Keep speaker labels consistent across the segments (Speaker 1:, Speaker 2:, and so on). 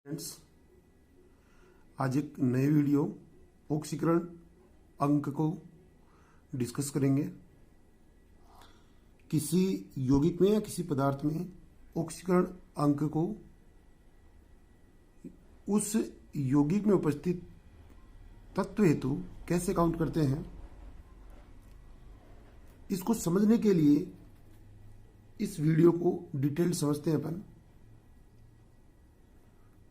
Speaker 1: Friends, आज एक नए वीडियो ऑक्सीकरण अंक को डिस्कस करेंगे। किसी यौगिक में या किसी पदार्थ में ऑक्सीकरण अंक को उस यौगिक में उपस्थित तत्व हेतु कैसे काउंट करते हैं, इसको समझने के लिए इस वीडियो को डिटेल समझते हैं अपन।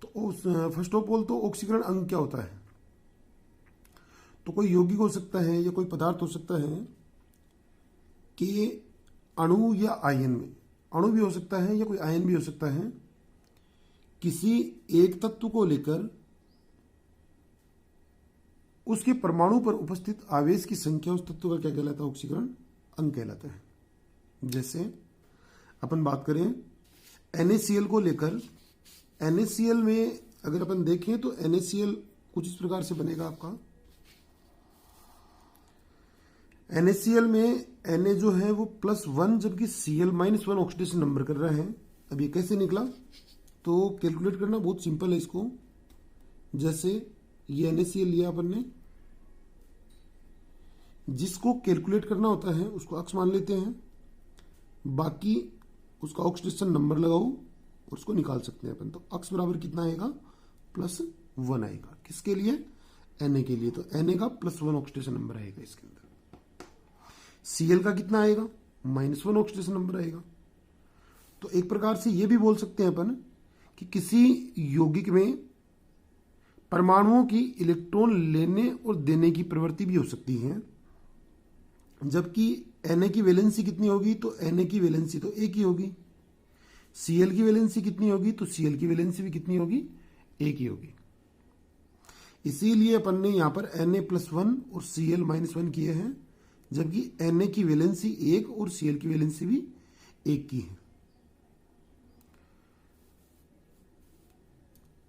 Speaker 1: तो फर्स्ट ऑफ ऑल तो ऑक्सीकरण अंक क्या होता है। तो कोई यौगिक हो सकता है या कोई पदार्थ हो सकता है कि अणु या आयन में, अणु भी हो सकता है या कोई आयन भी हो सकता है, किसी एक तत्व को लेकर उसके परमाणु पर उपस्थित आवेश की संख्या उस तत्व का क्या कहलाता है, ऑक्सीकरण अंक कहलाता है। जैसे अपन बात करें NaCl को लेकर, NaCl में अगर अपन देखें तो NaCl कुछ इस प्रकार से बनेगा आपका। NaCl में Na जो है वो +1 जबकि Cl-1 ऑक्सीडेशन नंबर कर रहा है। अब ये कैसे निकला, तो कैलकुलेट करना बहुत सिंपल है इसको। जैसे ये NaCl लिया अपन ने, जिसको कैलकुलेट करना होता है उसको अक्स मान लेते हैं, बाकी उसका ऑक्सीडेशन नंबर लगाओ और उसको निकाल सकते हैं अपन। तो अक्स बराबर कितना आएगा, +1 आएगा। किसके लिए, Na के लिए। तो Na का +1 ऑक्सीडेशन नंबर आएगा इसके अंदर। Cl का कितना आएगा, -1 ऑक्सीडेशन नंबर आएगा। तो एक प्रकार से ये भी बोल सकते हैं अपन कि किसी यौगिक में परमाणुओं की इलेक्ट्रॉन लेने और देने की प्रवृत्ति भी हो सकती है। जबकि Na की वैलेंसी कितनी होगी, तो Na की वैलेंसी तो एक ही होगी। Cl की वैलेंसी कितनी होगी, तो Cl की वैलेंसी भी कितनी होगी, एक ही होगी। इसीलिए अपन ने यहां पर Na+1 और Cl-1 किए हैं, जबकि Na की वैलेंसी 1 और Cl की वैलेंसी भी 1 की है।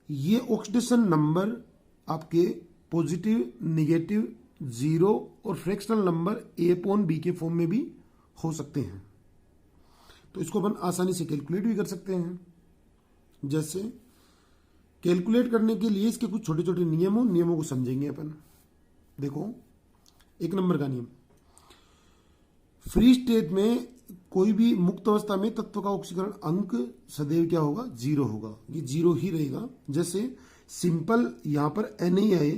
Speaker 1: ये ऑक्सीडेशन नंबर आपके पॉजिटिव, नेगेटिव, 0 और फ्रैक्शनल नंबर A/B के फॉर्म में भी हो सकते हैं। तो इसको अपन आसानी से कैलकुलेट भी कर सकते हैं। जैसे कैलकुलेट करने के लिए इसके कुछ छोटे छोटे नियमों को समझेंगे अपन। देखो, 1 नंबर का नियम, फ्री स्टेट में कोई भी मुक्त अवस्था में तत्व का ऑक्सीकरण अंक सदैव क्या होगा, 0 होगा। ये 0 ही रहेगा। जैसे सिंपल यहां पर Na आए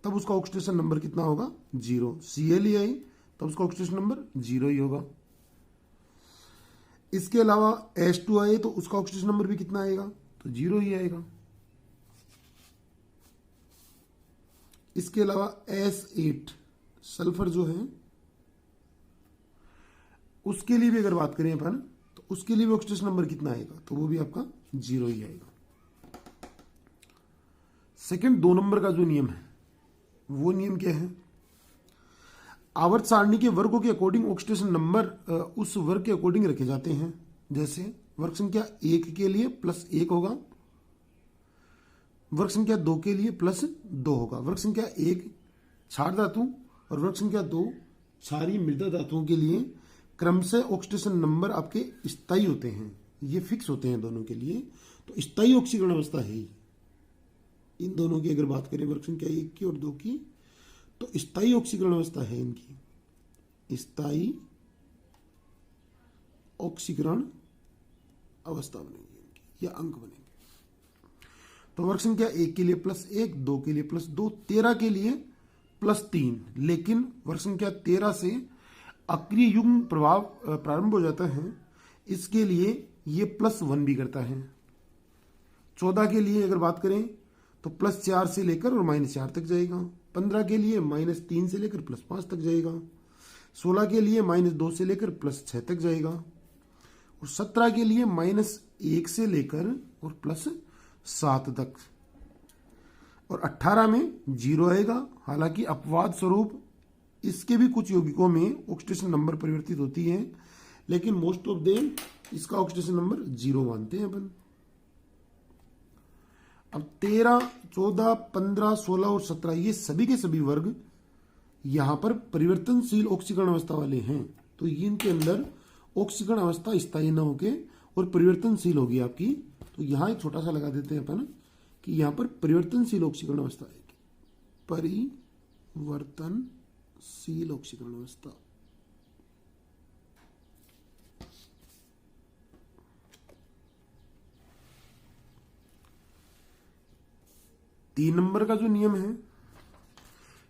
Speaker 1: तब उसका ऑक्सीडेशन नंबर कितना होगा, 0। Cl आए तब उसका ऑक्सीडेशन नंबर 0 ही होगा। इसके अलावा H2 आए तो उसका ऑक्सीडेशन नंबर भी कितना आएगा, तो 0 ही आएगा। इसके अलावा S8 सल्फर जो है उसके लिए भी अगर बात करें अपन, तो उसके लिए भी ऑक्सीडेशन नंबर कितना आएगा, तो वो भी आपका 0 ही आएगा। सेकंड 2 नंबर का जो नियम है, वो नियम क्या है, आवर्त सारणी के वर्गों के अकॉर्डिंग ऑक्सीडेशन नंबर उस वर्ग के अकॉर्डिंग रखे जाते हैं। जैसे वर्ग संख्या 1 के लिए +1 होगा, वर्ग संख्या 2 के लिए +2 होगा। वर्ग संख्या 1 क्षार धातु और वर्ग संख्या 2 क्षारीय मृदा धातुओं के लिए क्रमशः ऑक्सीडेशन नंबर आपके स्थायी होते हैं, ये फिक्स होते हैं दोनों के लिए। तो स्थायी ऑक्सीकरण अवस्था है इन दोनों की। अगर बात करें वर्ग संख्या 1 की और 2 की, तो स्थायी ऑक्सीकरण अवस्था है इनकी, स्थायी ऑक्सीकरण अवस्था बनेगी इनकी, या अंक बनेंगे। तो वर्ग संख्या 1 के लिए +1, 2 के लिए +2, 13 के लिए +3। लेकिन वर्ग संख्या 13 से अक्रिय युग्म प्रभाव प्रारंभ हो जाता है, इसके लिए ये +1 भी करता है। 14 के लिए अगर बात करें तो +4 से लेकर और -4 तक जाएगा। 15 के लिए -3 से लेकर +5 तक जाएगा। 16 के लिए -2 से लेकर +6 तक जाएगा। और 17 के लिए -1 से लेकर और +7 तक। और 18 में 0 आएगा। हालांकि अपवाद स्वरूप इसके भी कुछ यौगिकों में ऑक्सीडेशन नंबर परिवर्तित होती है, लेकिन मोस्ट ऑफ देम इसका ऑक्सीडेशन नंबर 0 मानते हैं अपन। अब 13, 14, 15, 16 और 17 ये सभी के सभी वर्ग यहां पर परिवर्तनशील ऑक्सीकरण अवस्था वाले हैं। तो इनके अंदर ऑक्सीकरण अवस्था स्थायी न होके और परिवर्तनशील होगी आपकी। तो यहां एक छोटा सा लगा देते हैं अपन कि कि यहां पर परिवर्तनशील ऑक्सीकरण अवस्था आएगी, परिवर्तनशील ऑक्सीकरण अवस्था। तीन नंबर का जो नियम है,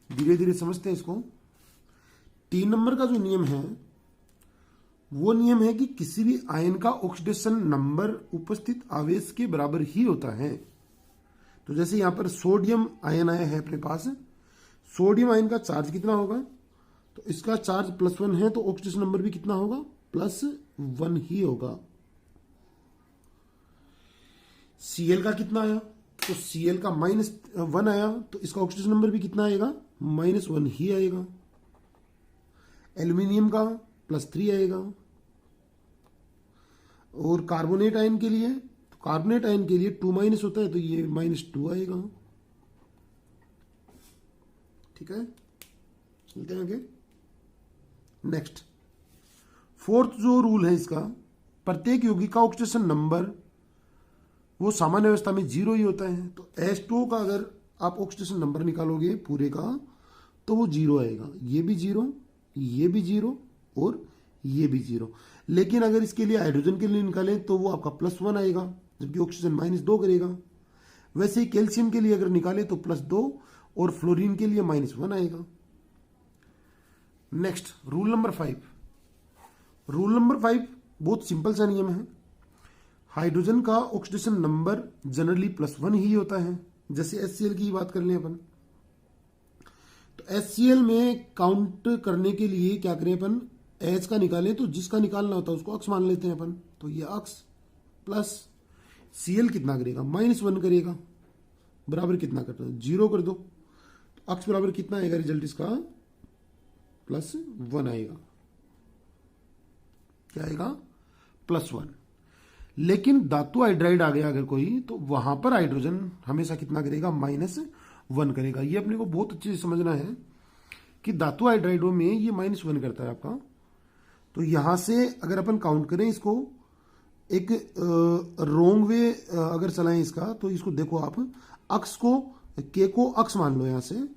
Speaker 1: धीरे धीरे समझते हैं इसको। 3 नंबर का जो नियम है वो नियम है कि किसी भी आयन का ऑक्सीडेशन नंबर उपस्थित आवेश के बराबर ही होता है। तो जैसे यहां पर सोडियम आयन आया है अपने पास, सोडियम आयन का चार्ज कितना होगा, तो इसका चार्ज +1 है, तो ऑक्सीडेशन नंबर भी कितना होगा, +1 ही होगा। Cl का कितना आया, तो Cl का -1 आया, तो इसका ऑक्सीडेशन नंबर भी कितना आएगा, -1 ही आएगा। एल्यूमिनियम का +3 आएगा। और कार्बोनेट आयन के लिए, तो कार्बोनेट आयन के लिए 2- होता है, तो ये -2 आएगा। ठीक है, चलते हैं आगे। नेक्स्ट, 4th जो रूल है इसका, प्रत्येक यौगिक का ऑक्सीडेशन नंबर वो सामान्य अवस्था में 0 ही होता है। तो H2O का अगर आप ऑक्सीडेशन नंबर निकालोगे पूरे का, तो वो 0 आएगा। ये भी 0, ये भी 0 और ये भी 0। लेकिन अगर इसके लिए हाइड्रोजन के लिए निकालें तो वो आपका +1 आएगा, जबकि ऑक्सीजन -2 करेगा। वैसे ही कैल्शियम के लिए अगर निकालें तो +2 और फ्लोरीन के लिए -1 आएगा। Next, rule number 5। Rule number 5 बहुत सिंपल सा नियम है। हाइड्रोजन का ऑक्सीडेशन नंबर जनरली +1 ही होता है। जैसे HCl की बात कर लें अपन, तो HCl में काउंट करने के लिए क्या करें अपन, H का निकालें तो जिसका निकालना होता है उसको अक्स मान लेते हैं अपन। तो ये अक्स प्लस Cl कितना करेगा, -1 करेगा, बराबर कितना करता है, 0 कर दो। तो अक्स बराबर कितना आएगा, रिजल्ट इसका +1 आएगा। क्या आएगा, +1। लेकिन धातु हाइड्राइड आ गया अगर कोई, तो वहां पर हाइड्रोजन हमेशा कितना करेगा, -1 करेगा। ये अपने को बहुत अच्छे से समझना है कि धातु हाइड्राइडों में ये -1 करता है आपका। तो यहां से अगर अपन काउंट करें इसको, एक रोंग वे अगर चलाएं इसका, तो इसको देखो आप, अक्स को के को अक्स मान लो यहां से,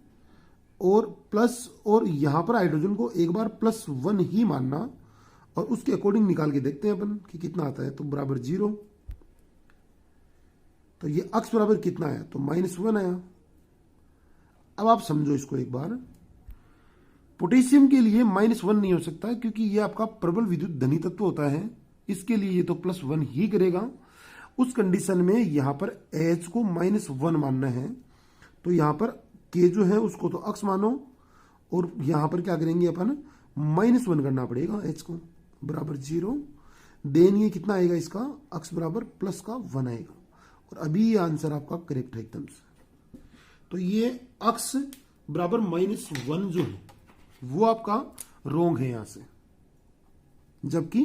Speaker 1: और प्लस, और यहां पर हाइड्रोजन को एक बार +1 ही मानना, और उसके अकॉर्डिंग निकाल के देखते हैं अपन कि कितना आता है। तो बराबर 0, तो ये अक्स बराबर कितना है, तो -1 आया। अब आप समझो इसको एक बार, पोटेशियम के लिए -1 नहीं हो सकता, क्योंकि ये आपका प्रबल विद्युत धनी तत्व होता है। इसके लिए ये तो +1 ही करेगा। उस कंडीशन में यहां पर H को -1 मानना है, तो यहां पर K जो है उसको तो अक्स मानो, और यहां पर क्या करेंगे अपन, -1 करना पड़ेगा H को, बराबर 0। देन ये कितना आएगा इसका, अक्स बराबर +1 आएगा। और अभी ये आंसर आपका करेक्ट है एकदम से। तो ये अक्स बराबर -1 जो है वो आपका रोंग है यहां से, जबकि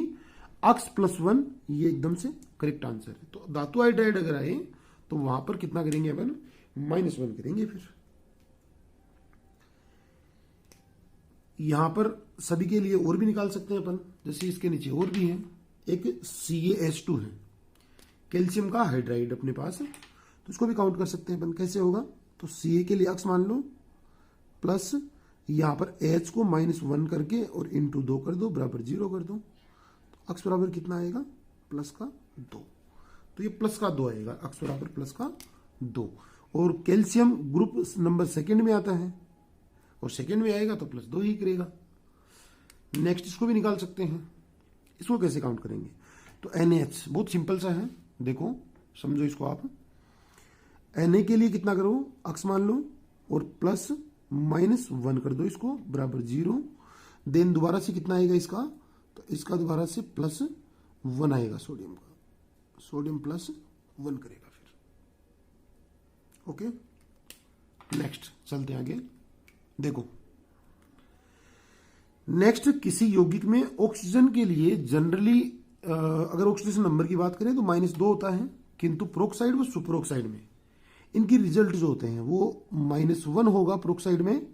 Speaker 1: अक्स +1 ये एकदम से करेक्ट आंसर है। तो धातु हाइड्राइड अगर आए तो वहां पर कितना करेंगे अपन, -1 करेंगे। फिर यहां पर सभी के लिए और भी निकाल सकते हैं अपन, जैसे इसके नीचे और भी है, एक CaH2 है, कैल्शियम का हाइड्राइड अपने पास है, तो इसको भी काउंट कर सकते हैं अपन। कैसे होगा, तो Ca के लिए अक्स मान लो, प्लस यहां पर H को -1 करके और इंटू 2 कर दो, बराबर 0 कर दो। तो अक्स बराबर कितना आएगा, +2। तो ये +2 आएगा, अक्स बराबर +2। और कैल्शियम ग्रुप नंबर सेकंड में आता है, और सेकंड में आएगा तो +2 ही करेगा। नेक्स्ट, इसको भी निकाल सकते हैं। इसको कैसे काउंट करेंगे, तो NH बहुत सिंपल सा है, देखो समझो इसको आप। Na के लिए कितना करो, अक्स मान लो, और +-1 कर दो इसको, बराबर 0। देन दोबारा से कितना आएगा इसका, तो इसका दोबारा से +1 आएगा सोडियम का, सोडियम +1 करेगा फिर। ओके, नेक्स्ट चलते हैं आगे। देखो नेक्स्ट, किसी यौगिक में ऑक्सीजन के लिए जनरली अगर ऑक्सीडेशन नंबर की बात करें तो -2 होता है, किंतु प्रोक्साइड व सुपरऑक्साइड में इनकी रिजल्ट जो होते हैं वो -1 होगा प्रोक्साइड में,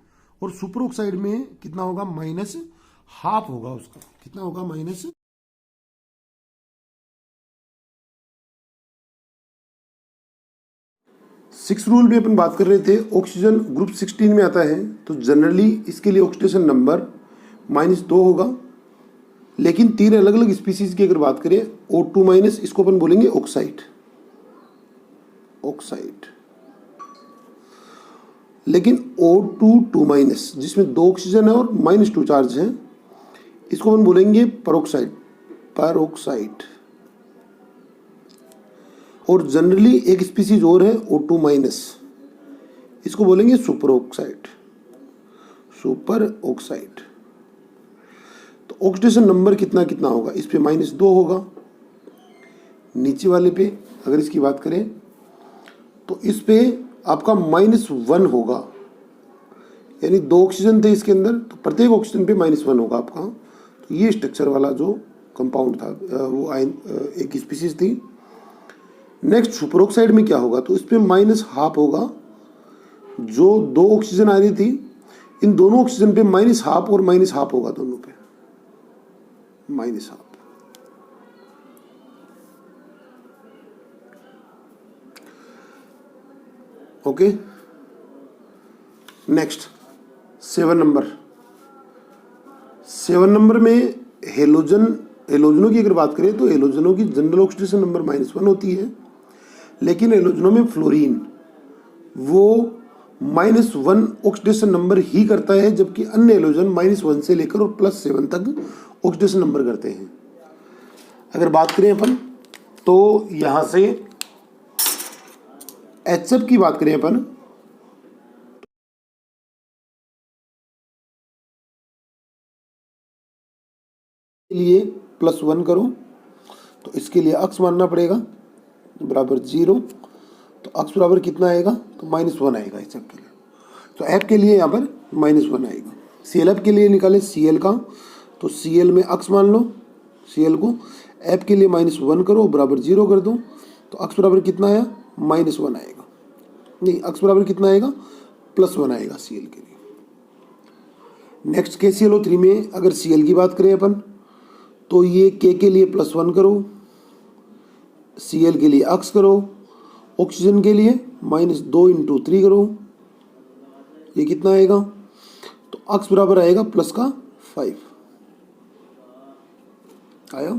Speaker 1: और सुपरऑक्साइड में कितना होगा, -½ होगा उसका। कितना होगा, माइनस। 6 रूल में अपन बात कर रहे थे, ऑक्सीजन ग्रुप 16 में आता है तो जनरली इसके लिए ऑक्सीडेशन नंबर -2 होगा। लेकिन 3 अलग अलग स्पीसीज की अगर बात करें, O2- इसको अपन बोलेंगे ऑक्साइड, लेकिन O2 जिसमें 2 ऑक्सीजन है और -2 चार्ज है, इसको अपन बोलेंगे पेरोक्साइड। और जनरली एक स्पीसीज और है O2-, इसको बोलेंगे सुपर ऑक्साइड। तो ऑक्सीडेशन नंबर कितना कितना होगा, इस पे -2 होगा, नीचे वाले पे अगर इसकी बात करें तो इस पे आपका -1 होगा। यानी 2 ऑक्सीजन थे इसके अंदर, तो प्रत्येक ऑक्सीजन पे -1 होगा आपका। तो ये स्ट्रक्चर वाला जो कंपाउंड था, वो एक स्पीसीज थी। नेक्स्ट सुपर ऑक्साइड में क्या होगा, तो इस पे -12 होगा। जो 2 ऑक्सीजन आ रही थी, इन दोनों ऑक्सीजन पे -12 और -12 होगा, दोनों पे -12। ओके, नेक्स्ट 7 नंबर में हेलोजनों की अगर बात करें तो हेलोजनों की जनरल ऑक्सीडेशन नंबर -1 होती है। लेकिन हेलोजनों में फ्लोरीन वो -1 ऑक्सीडेशन नंबर ही करता है, जबकि अन्य हेलोजन -1 से लेकर और +7 तक ऑक्सीडेशन नंबर करते हैं। अगर बात करें अपन तो यहां से HF की बात करें अपन, लिए +1 करो तो इसके लिए अक्स मानना पड़ेगा बराबर 0। तो अक्स बराबर कितना आएगा, तो -1 आएगा HF के लिए। तो F के लिए यहाँ पर -1 आएगा। ClF के लिए निकाले Cl का, तो Cl में अक्स मान लो, Cl को F के लिए -1 करो, बराबर 0 कर दो। तो अक्स बराबर कितना आया, -1 आएगा। नहीं, अक्स बराबर कितना आएगा, +1 आएगा Cl के लिए। नेक्स्ट KClO3 में अगर Cl की बात करें अपन, तो ये K के लिए +1 करो, Cl के लिए अक्स करो, ऑक्सीजन के लिए -2 × 3 करो, ये कितना आएगा, तो अक्स बराबर आएगा +5 आया।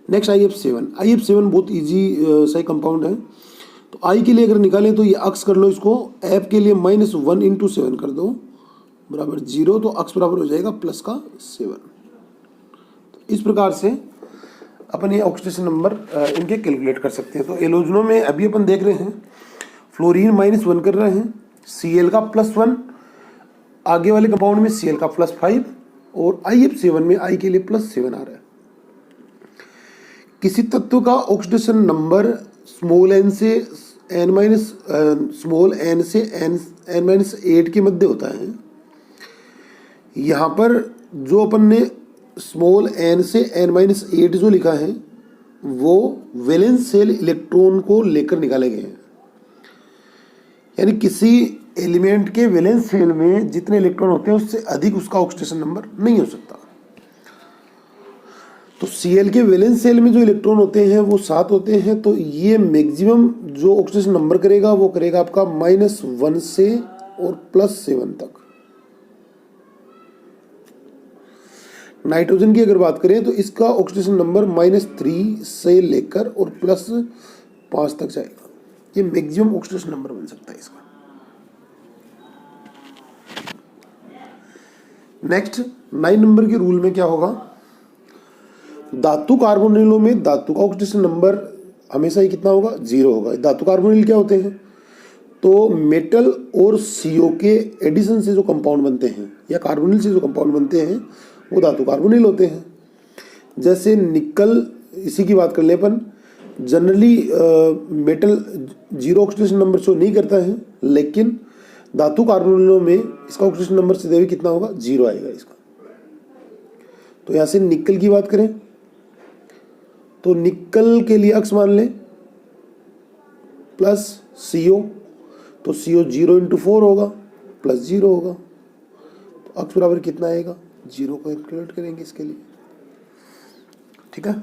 Speaker 1: नेक्स्ट IF7 बहुत इजी सही कंपाउंड है। तो I के लिए अगर निकालें तो ये अक्स कर लो इसको, F के लिए -1 × 7 कर दो बराबर 0। तो अक्स बराबर हो जाएगा +7। तो इस प्रकार से अपन ये ऑक्सीडेशन नंबर इनके कैलकुलेट कर सकते हैं। तो एलोजनों में अभी अपन देख रहे हैं फ्लोरीन -1 कर रहे हैं, Cl का +1, आगे वाले कंपाउंड में Cl का +5 और IF7 में I के लिए +7 आ रहा है। किसी तत्व का ऑक्सीडेशन नंबर n से n-8 के मध्य होता है। यहाँ पर जो अपन ने n से n-8 जो लिखा है, वो वैलेंस शेल इलेक्ट्रॉन को लेकर निकाले गए हैं। यानी किसी एलिमेंट के वैलेंस शेल में जितने इलेक्ट्रॉन होते हैं उससे अधिक उसका ऑक्सीडेशन नंबर नहीं हो सकता। तो Cl के वैलेंस शेल में जो इलेक्ट्रॉन होते हैं वो 7 होते हैं। तो ये मैक्सिमम जो ऑक्सीडेशन नंबर करेगा वो करेगा आपका -1 से और +7 तक। नाइट्रोजन की अगर बात करें तो इसका ऑक्सीडेशन नंबर -3 से लेकर और +5 तक जाएगा। ये मैक्सिमम ऑक्सीडेशन नंबर बन सकता है इसका। नेक्स्ट 9 नंबर के रूल में क्या होगा, धातु कार्बोनिलों में धातु का ऑक्सीडेशन नंबर हमेशा ही कितना होगा, 0 होगा। धातु कार्बोनिल क्या होते हैं, तो मेटल और CO के एडिशन से जो कंपाउंड बनते हैं या कार्बोनिल से जो कंपाउंड बनते हैं वो धातु कार्बोनिल होते हैं। जैसे निकल, इसी की बात कर ले अपन, generally metal 0 oxidation number show नहीं करता है, लेकिन धातु कार्बोनिलों में इसका ऑक्सीडेशन नंबर सीधे भी कितना होगा, 0 आएगा इसका। तो यहाँ से निकल की बात करें तो निकल के लिए अक्स मान लें +CO, तो CO 0 × 4 होगा, +0 होगा। तो अक्स बराबर कितना आएगा, 0 को कैलकुलेट करेंगे इसके लिए। ठीक है।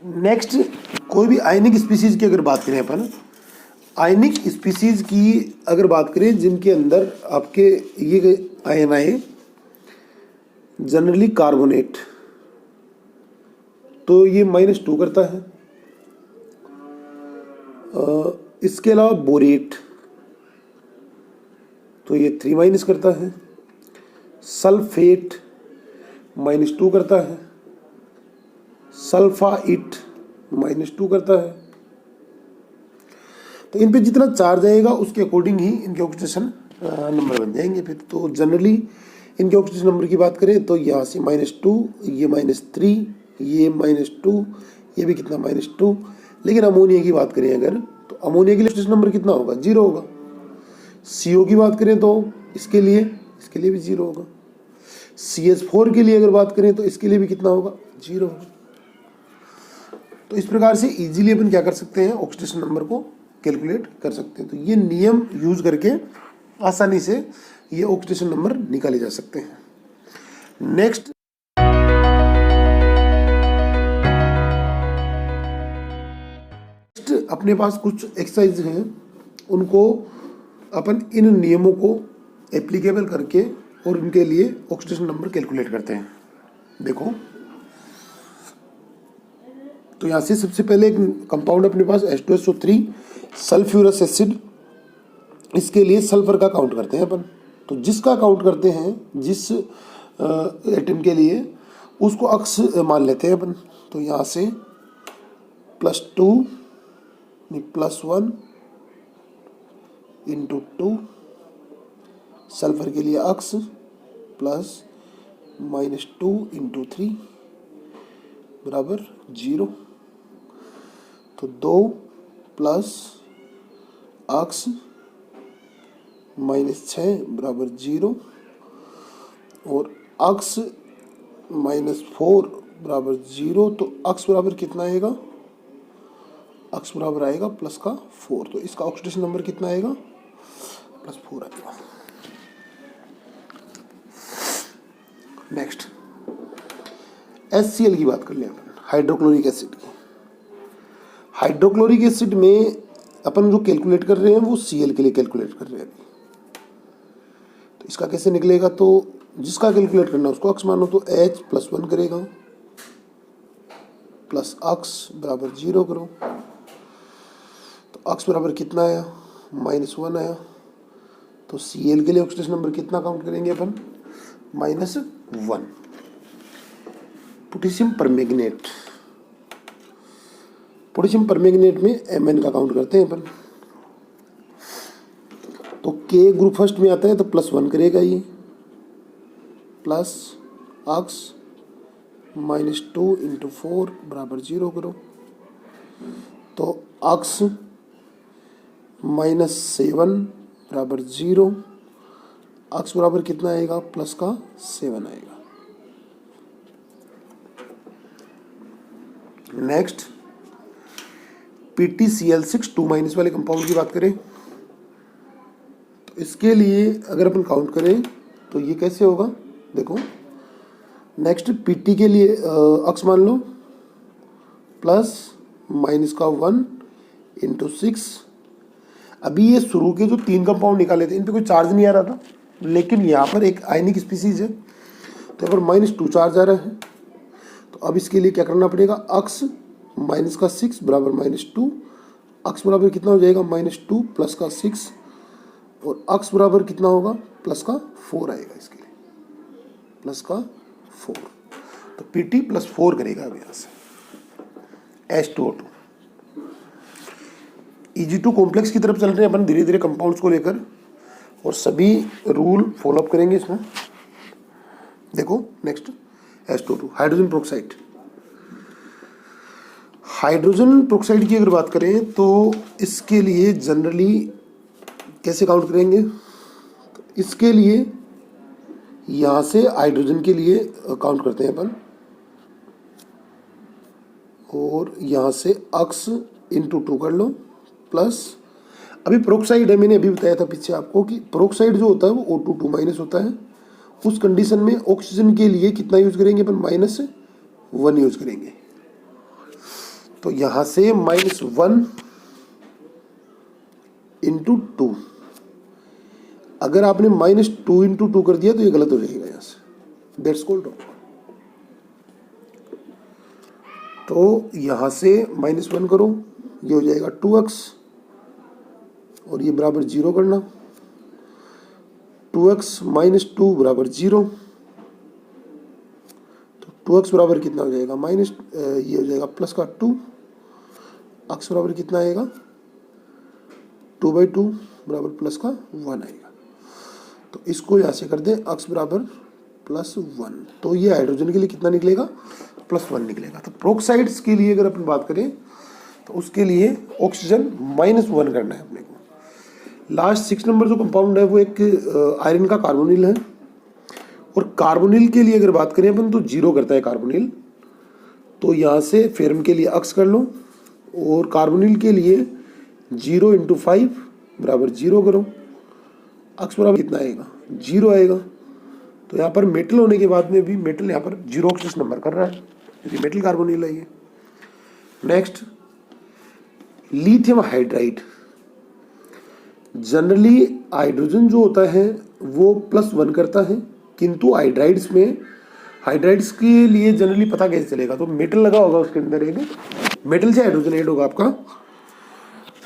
Speaker 1: नेक्स्ट कोई भी आयनिक स्पीसीज की अगर बात करें अपन, आयनिक स्पीसीज की अगर बात करें जिनके अंदर आपके ये आयन आए जनरली कार्बोनेट, तो ये -2 करता है। इसके अलावा बोरेट, तो ये 3- करता है। सल्फेट -2 करता है। सल्फाइट -2 करता है। तो इन पे जितना चार्ज आएगा उसके अकॉर्डिंग ही इनके ऑक्सीडेशन नंबर बन जाएंगे फिर। तो जनरली इनके ऑक्सीडेशन नंबर की बात करें तो यहाँ से -2, ये -3, ये -2, ये भी कितना -2। लेकिन अमोनिया की बात करें अगर, तो अमोनिया के लिए ऑक्सीडेशन नंबर कितना होगा? 0 होगा। CO की बात करें तो इसके लिए भी 0 होगा। CH4 के लिए अगर बात करें तो इसके लिए भी कितना होगा? 0 होगा। तो इस प्रकार से इजीली अपन क्या कर सकते हैं? ऑक्सीडेशन नंबर को कैलकुलेट कर सकते हैं। तो ये नियम यूज करके आसानी से ये ऑक्सीडेशन नंबर निकाले जा सकते हैं। नेक्स्ट अपने पास कुछ एक्सरसाइज हैं, उनको अपन इन नियमों को एप्लीकेबल करके और उनके लिए ऑक्सीडेशन नंबर कैलकुलेट करते हैं। देखो, तो यहाँ से सबसे पहले एक कंपाउंड अपने पास H2SO3 सल्फ्यूरस एसिड, इसके लिए सल्फर का काउंट करते हैं अपन। तो जिसका काउंट करते हैं, जिस एटम के लिए, उसको अक्स मान लेते हैं अपन। तो यहाँ से +2 नहीं +1 × 2, सल्फर के लिए अक्स प्लस -2 × 3 बराबर 0। तो 2 प्लस अक्स -6 बराबर 0 और अक्स -4 बराबर 0। तो अक्स बराबर कितना आएगा? अक्स बराबर आएगा +4। तो इसका ऑक्सीडेशन नंबर कितना आएगा? +4 आएगा। नेक्स्ट HCl की बात कर लें अपन, हाइड्रोक्लोरिक एसिड की। हाइड्रोक्लोरिक एसिड में अपन जो कैलकुलेट कर रहे हैं वो Cl के लिए कैलकुलेट कर रहे हैं। तो इसका कैसे निकलेगा? तो जिसका कैलकुलेट करना है उसको अक्स मानो। तो H +1 करेगा प्लस अक्स बराबर 0 करो। तो अक्स बराबर कितना आया? -1 आया। तो Cl के लिए ऑक्सीडेशन नंबर कितना काउंट करेंगे अपन? -1। पोटेशियम परमैंगनेट, पोटेशियम परमैंगनेट में Mn का काउंट करते हैं अपन। तो K ग्रुप फर्स्ट में आता है तो +1 करेगा ये, प्लस अक्स -2 × 4 बराबर 0 करो। तो अक्स -7 बराबर 0, अक्स बराबर कितना आएगा? +7 आएगा। नेक्स्ट PtCl6 2- वाले कंपाउंड की बात करें तो इसके लिए अगर अपन काउंट करें तो ये कैसे होगा? देखो, नेक्स्ट Pt के लिए अक्स मान लो +-1 × 6। अभी ये शुरू के जो 3 कंपाउंड निकाले थे इन पे कोई चार्ज नहीं आ रहा था, लेकिन यहाँ पर एक आयनिक स्पीसीज है तो यहाँ पर -2 चार्ज आ रहा है। तो अब इसके लिए क्या करना पड़ेगा? अक्स -6 बराबर -2, अक्स बराबर कितना हो जाएगा? -2 + 6 और अक्स बराबर कितना होगा? +4 आएगा इसके लिए, +4। तो Pt +4 करेगा अब यहाँ से H2O2। Eg2 कॉम्प्लेक्स की तरफ चल रहे हैं अपन धीरे धीरे कंपाउंड्स को लेकर, और सभी रूल फॉलोअप करेंगे इसमें। देखो next H2O2 hydrogen peroxide. Hydrogen peroxide की अगर बात करें तो इसके लिए जनरली कैसे काउंट करेंगे? तो इसके लिए यहाँ से हाइड्रोजन के लिए काउंट करते हैं अपन, और यहाँ से अक्स × 2 कर लो प्लस, अभी प्रोक्साइड है, मैंने अभी बताया था पीछे आपको कि प्रोक्साइड जो होता है वो O2 2- होता है। उस कंडीशन में ऑक्सीजन के लिए कितना यूज करेंगे अपन? -1 यूज करेंगे। तो यहां से -1 इंटू 2, अगर आपने -2 इंटू 2 कर दिया तो ये गलत हो जाएगा यहां से, दैट्स कॉल्ड रॉन्ग। तो यहां से -1 करो, ये हो जाएगा 2x और ये बराबर 0 करना, 2x - 2 बराबर 0। तो 2x बराबर कितना हो जाएगा ये हो जाएगा प्लस का 2, x बराबर कितना आएगा 2/2 बराबर प्लस का 1 आएगा। तो इसको यहाँ से कर दें, x बराबर +1। तो ये हाइड्रोजन के लिए कितना निकलेगा +1 निकलेगा। तो प्रोक्साइड्स के लिए अगर अपन बात करें तो उसके लिए ऑक्सीजन -1 करना है अपने को। लास्ट 6 नंबर जो कंपाउंड है वो एक आयरन का कार्बोनिल है, और कार्बोनिल के लिए अगर बात करें अपन तो 0 करता है कार्बोनिल। तो यहाँ से फेरम के लिए x कर लो, और कार्बोनिल के लिए 0 × 5 बराबर 0 करो, x बराबर कितना आएगा 0 आएगा। तो यहाँ पर मेटल होने के बाद में भी मेटल यहाँ पर 0 ऑक्सीजन नंबर कर रहा है, क्योंकि मेटल कार्बोनिल है ये। Next, lithium hydride. Generally hydrogen जो होता है वो +1 करता है, किंतु हाइड्राइड्स के लिए जनरली पता कैसे चलेगा, तो मेटल लगा होगा उसके अंदर, एक मेटल से हाइड्रोजन ऐड होगा आपका,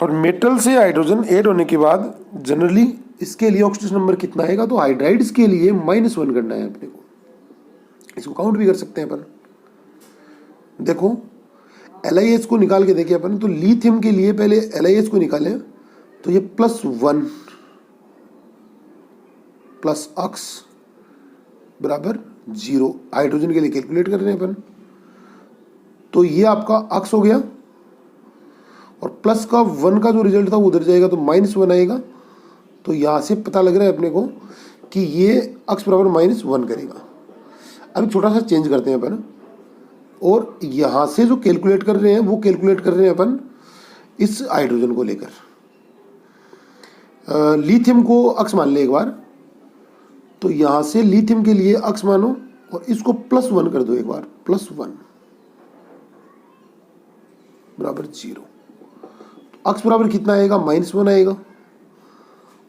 Speaker 1: और मेटल से हाइड्रोजन ऐड होने के बाद जनरली इसके लिए ऑक्सीजन नंबर कितना आएगा, तो हाइड्राइड्स के लिए -1 करना है अपने को। इसको काउंट भी कर सकते हैं अपन। देखो LiH को निकाल के देखिए अपन, तो लिथियम के लिए पहले LiH को निकालें तो ये +1 + x बराबर 0, हाइड्रोजन के लिए कैलकुलेट कर रहे हैं अपन। तो ये आपका x हो गया, और प्लस का 1 का जो रिजल्ट था वो उधर जाएगा तो -1 आएगा। तो यहाँ से पता लग रहा है अपने को कि ये x बराबर -1 करेगा। अभी छोटा सा चेंज करते हैं अपन, और यहाँ से जो कैलकुलेट कर रहे हैं वो कैलकुलेट कर रहे हैं अपन इस हाइड्रोजन को लेकर। लिथियम को x मान ले एक बार, तो यहाँ से लिथियम के लिए x मानो और इसको +1 कर दो एक बार, +1 बराबर 0। x बराबर कितना आएगा -1 आएगा।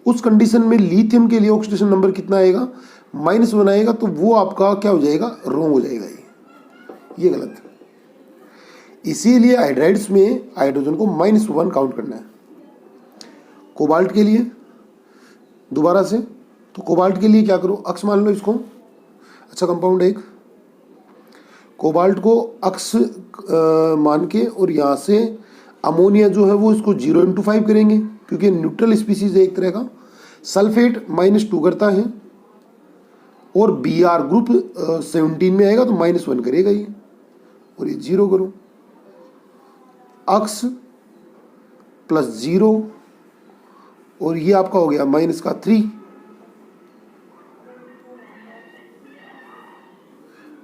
Speaker 1: उस कंडीशन में लिथियम के लिए ऑक्सीडेशन नंबर कितना आएगा -1 आएगा, तो वो आपका क्या हो जाएगा रॉन्ग हो जाएगा, ये गलत। इसीलिए हाइड्राइड्स में हाइड्रोजन को -1 काउंट करना है। कोबाल्ट के लिए दोबारा से, तो कोबाल्ट के लिए क्या करो, x मान लो इसको, अच्छा कंपाउंड है एक। कोबाल्ट को x मान के, और यहाँ से अमोनिया जो है वो इसको 0 × 5 करेंगे, क्योंकि न्यूट्रल स्पीसीज है एक तरह का। सल्फेट -2 करता है, और Br ग्रुप 17 में आएगा तो -1 करेगा ये, और ये 0 करो, x +0, और ये आपका हो गया -3।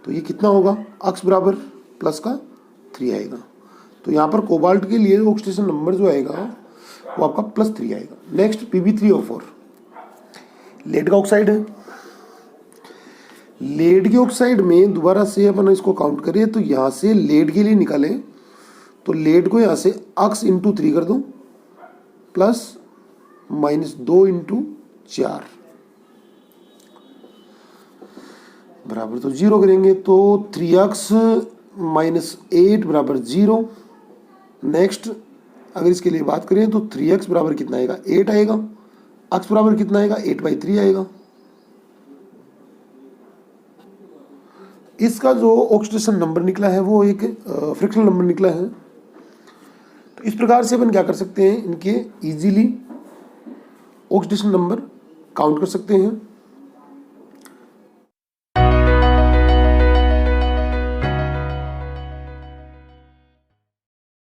Speaker 1: तो ये कितना होगा, x बराबर +3 आएगा। तो यहाँ पर कोबाल्ट के लिए ऑक्सीडेशन नंबर जो आएगा वो आपका +3 आएगा। नेक्स्ट Pb3O4, लेड का ऑक्साइड है। लेड के ऑक्साइड में दोबारा से अपन इसको काउंट करें तो यहाँ से लेड के लिए निकालें, तो लेड को यहाँ से x × 3 कर दो, प्लस -2 × 4 बराबर तो 0 करेंगे, तो 3x - 8 बराबर 0। नेक्स्ट अगर इसके लिए बात करें तो 3x बराबर कितना आएगा 8 आएगा, x बराबर कितना आएगा 8/3 आएगा। इसका जो ऑक्सीडेशन नंबर निकला है वो एक फ्रिक्शनल नंबर निकला है। तो इस प्रकार से अपन क्या कर सकते हैं, इनके इजीली ऑक्सीडेशन नंबर काउंट कर सकते हैं।